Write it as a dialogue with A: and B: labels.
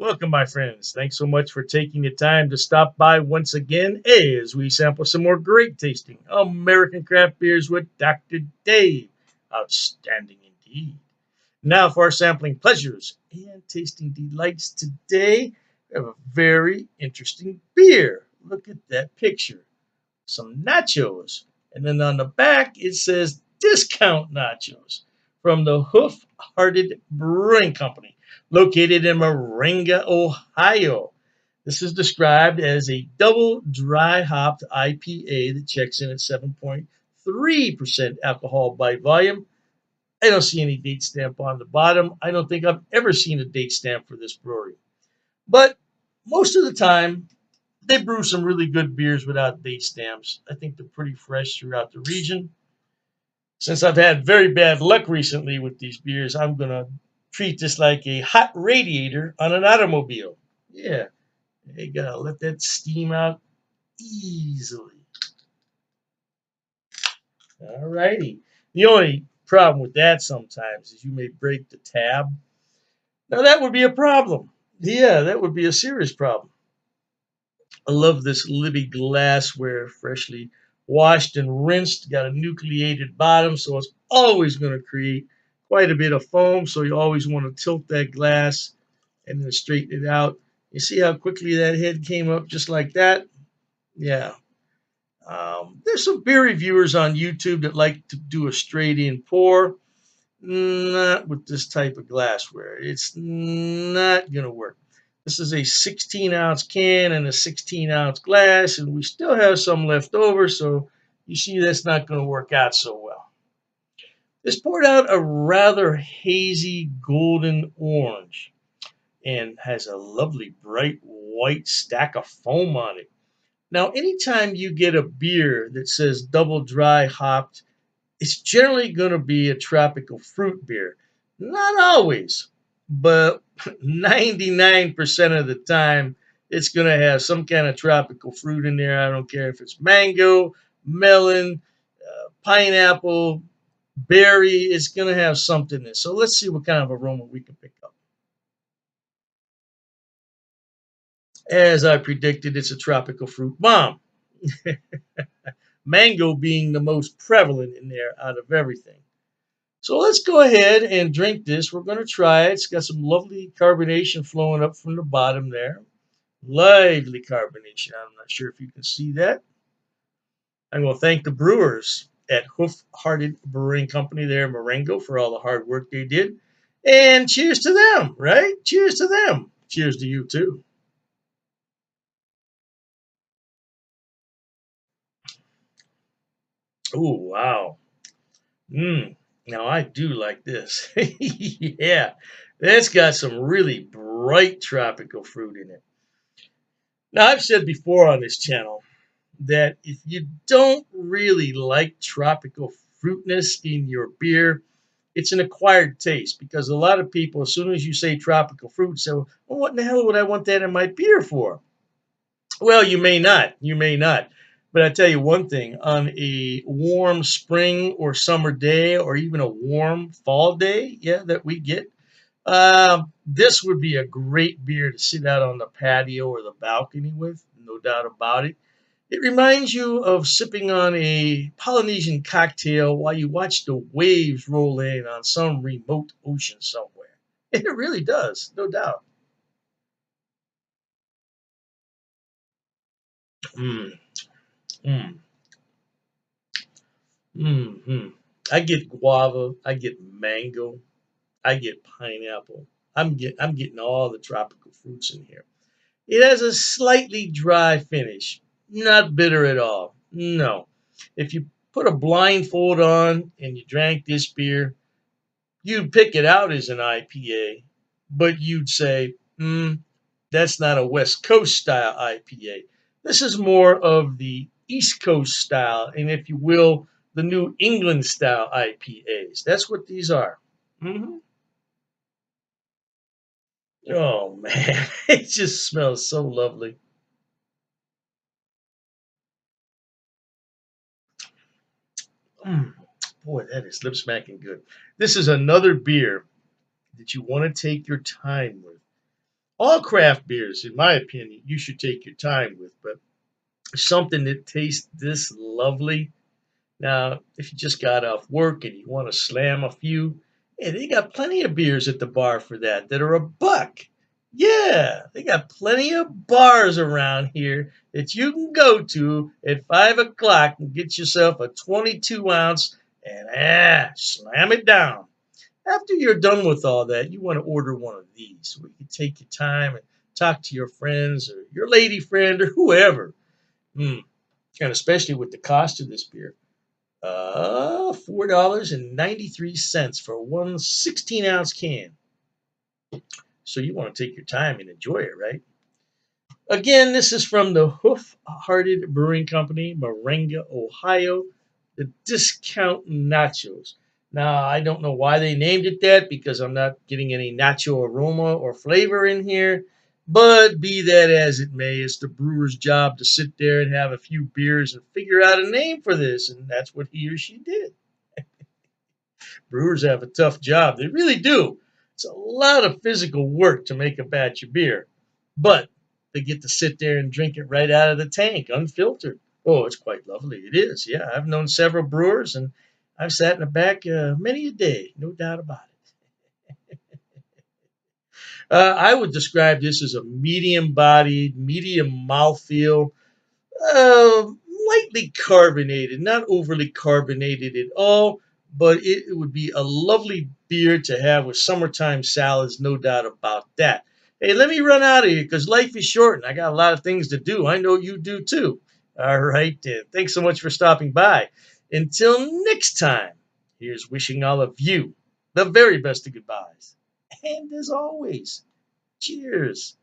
A: Welcome, my friends. Thanks so much for taking the time to stop by once again as we sample some more great tasting American craft beers with Dr. Dave. Outstanding indeed. Now, for our sampling pleasures and tasting delights today, we have a very interesting beer. Look at that picture. Some nachos. And then on the back, it says discount nachos from the Hoof Brewing Company, located in Marengo, Ohio. This is described as a double dry hopped IPA that checks in at 7.3% alcohol by volume. I don't see any date stamp on the bottom. I don't think I've ever seen a date stamp for this brewery. But most of the time, they brew some really good beers without date stamps. I think they're pretty fresh throughout the region. Since I've had very bad luck recently with these beers, I'm going to treat this like a hot radiator on an automobile. Yeah, you got to let that steam out easily. All righty. The only problem with that sometimes is you may break the tab. Now, that would be a problem. Yeah, that would be a serious problem. I love this Libby glassware, freshly washed and rinsed. Got a nucleated bottom, so it's always going to create quite a bit of foam. So you always want to tilt that glass and then straighten it out. You see how quickly that head came up just like that? Yeah. There's some beer reviewers on YouTube that like to do a straight in pour. Not with this type of glassware. It's not going to work. This is a 16-ounce can and a 16-ounce glass, and we still have some left over, so you see that's not going to work out so well. This poured out a rather hazy golden orange and has a lovely bright white stack of foam on it. Now, anytime you get a beer that says double dry hopped, it's generally going to be a tropical fruit beer. Not always, but 99% of the time, it's going to have some kind of tropical fruit in there. I don't care if it's mango, melon, pineapple, berry, it's going to have something in it. So let's see what kind of aroma we can pick up. As I predicted, it's a tropical fruit bomb. Mango being the most prevalent in there out of everything. So let's go ahead and drink this. We're going to try it. It's got some lovely carbonation flowing up from the bottom there. Lively carbonation. I'm not sure if you can see that. I'm going to thank the brewers at Hoof Brewing Company there in Marengo for all the hard work they did. And cheers to them, right? Cheers to them. Cheers to you too. Oh, wow. Now I do like this. Yeah, that's got some really bright tropical fruit in it. Now, I've said before on this channel that if you don't really like tropical fruitness in your beer, it's an acquired taste because a lot of people, as soon as you say tropical fruit, say, well, what in the hell would I want that in my beer for? Well, you may not. You may not. But I tell you one thing, on a warm spring or summer day, or even a warm fall day, yeah, that we get, this would be a great beer to sit out on the patio or the balcony with, no doubt about it. It reminds you of sipping on a Polynesian cocktail while you watch the waves roll in on some remote ocean somewhere. It really does, no doubt. Mm, mm, mm. I get guava, I get mango, I get pineapple. I'm getting all the tropical fruits in here. It has a slightly dry finish, not bitter at all. No. If you put a blindfold on and you drank this beer, you'd pick it out as an IPA, but you'd say, that's not a West Coast style IPA. This is more of the East Coast style, and if you will, the New England style IPAs. That's what these are. Hmm. Oh man, it just smells so lovely. Mm, boy, that is lip smacking good. This is another beer that you want to take your time with. All craft beers, in my opinion, you should take your time with, but something that tastes this lovely. Now, if you just got off work and you want to slam a few, hey, they got plenty of beers at the bar for that are a buck. Yeah, they got plenty of bars around here that you can go to at 5 o'clock and get yourself a 22 ounce and slam it down. After you're done with all that, you want to order one of these where you can take your time and talk to your friends or your lady friend or whoever. Mm. And especially with the cost of this beer. $4.93 for one 16-ounce can. So you want to take your time and enjoy it, right? Again, this is from the Hoof Hearted Brewing Company, Marengo, Ohio. The Discount Nachos. Now, I don't know why they named it that because I'm not getting any nacho aroma or flavor in here. But be that as it may, it's the brewer's job to sit there and have a few beers and figure out a name for this. And that's what he or she did. Brewers have a tough job. They really do. It's a lot of physical work to make a batch of beer, but they get to sit there and drink it right out of the tank, unfiltered. Oh, it's quite lovely. It is. Yeah, I've known several brewers, and I've sat in the back many a day, no doubt about it. I would describe this as a medium bodied, medium mouthfeel, uh, lightly carbonated, not overly carbonated at all, but it would be a lovely beer to have with summertime salads, no doubt about that. Hey, let me run out of here because life is short and I got a lot of things to do. I know you do too. All right, then. Thanks so much for stopping by. Until next time, here's wishing all of you the very best of goodbyes. And as always, cheers.